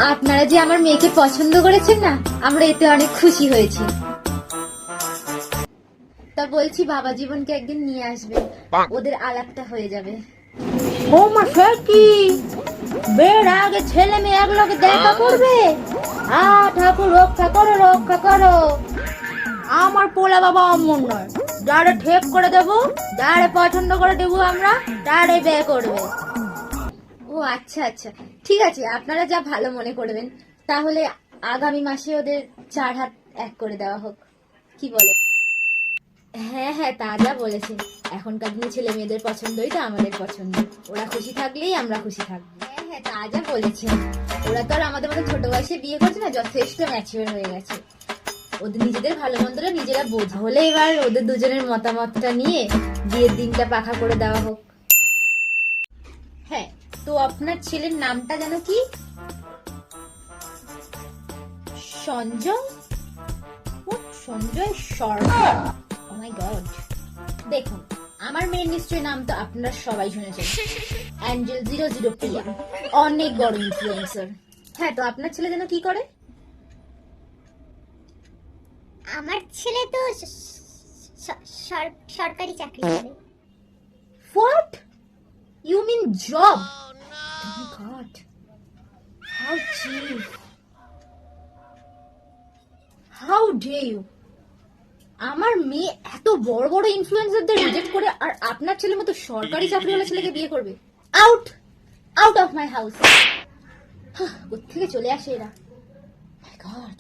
আপনারা যে আমার মেয়েকে পছন্দ করেছেন না, আমরা এতে অনেক খুশি হয়েছি। তা বলছি বাবা জীবনকে একদিন নিয়ে আসবে, ওদের আলাপটা হয়ে যাবে। ও মা, সে কি বের আগে ছেলে মেয়ে এক লোকে দেখা করবে? ঠাকুর রক্ষা করো, রক্ষা করো। আমার পোলা বাবা অমন নয়, যারে ঠিক করে দেবো, যারে পছন্দ করে দেবো আমরা, তারে বিয়ে করবে। ও আচ্ছা আচ্ছা, ঠিক আছে, আপনারা যা ভালো মনে করবেন। তাহলে আগামী মাসে ওদের 4 হাত এক করে দেওয়া হোক, কি বলে? হ্যাঁ হ্যাঁ, তা যা বলেছেন। এখনকার দিনে ছেলে মেয়েদের পছন্দই তো আমাদের পছন্দ। ওরা খুশি থাকলেই আমরা খুশি থাকবো। হ্যাঁ হ্যাঁ, তা যা বলেছেন। ওরা তো আর আমাদের মতো ছোট বয়সে বিয়ে করছে না, যথেষ্ট ম্যাচিওর হয়ে গেছে। ওদের নিজেদের ভালো মন্দটা নিজেরা বোঝা হলে এবার ওদের দুজনের মতামতটা নিয়ে বিয়ের দিনটা পাকা করে দেওয়া হোক। হ্যাঁ, তো আপনার ছেলের নামটা যেন কি? সঞ্জয়? সঞ্জয় সরকার? ও মাই গড। দেখুন, আমার মেয়ের নিশ্চয় নাম তো আপনারা সবাই শুনেছেন, অ্যাঞ্জেল 00 প্রিয়া, অনেক বড় ইনফ্লুয়েন্সার। হ্যাঁ, তো আপনার ছেলে যেন কি করে? আমার ছেলে তো সরকারি চাকরি করে। What? You mean job? Oh my god. How cheap. How dare you? আমার মেয়ে এত বড় বড় ইনফ্লুয়েন্সারদের রিজেক্ট করে আর আপনার ছেলের মতো সরকারি চাকরিওয়ালা ছেলেকে বিয়ে করবে? Out, out of my house. কোথা থেকে চলে আসে এরা? মাই গড।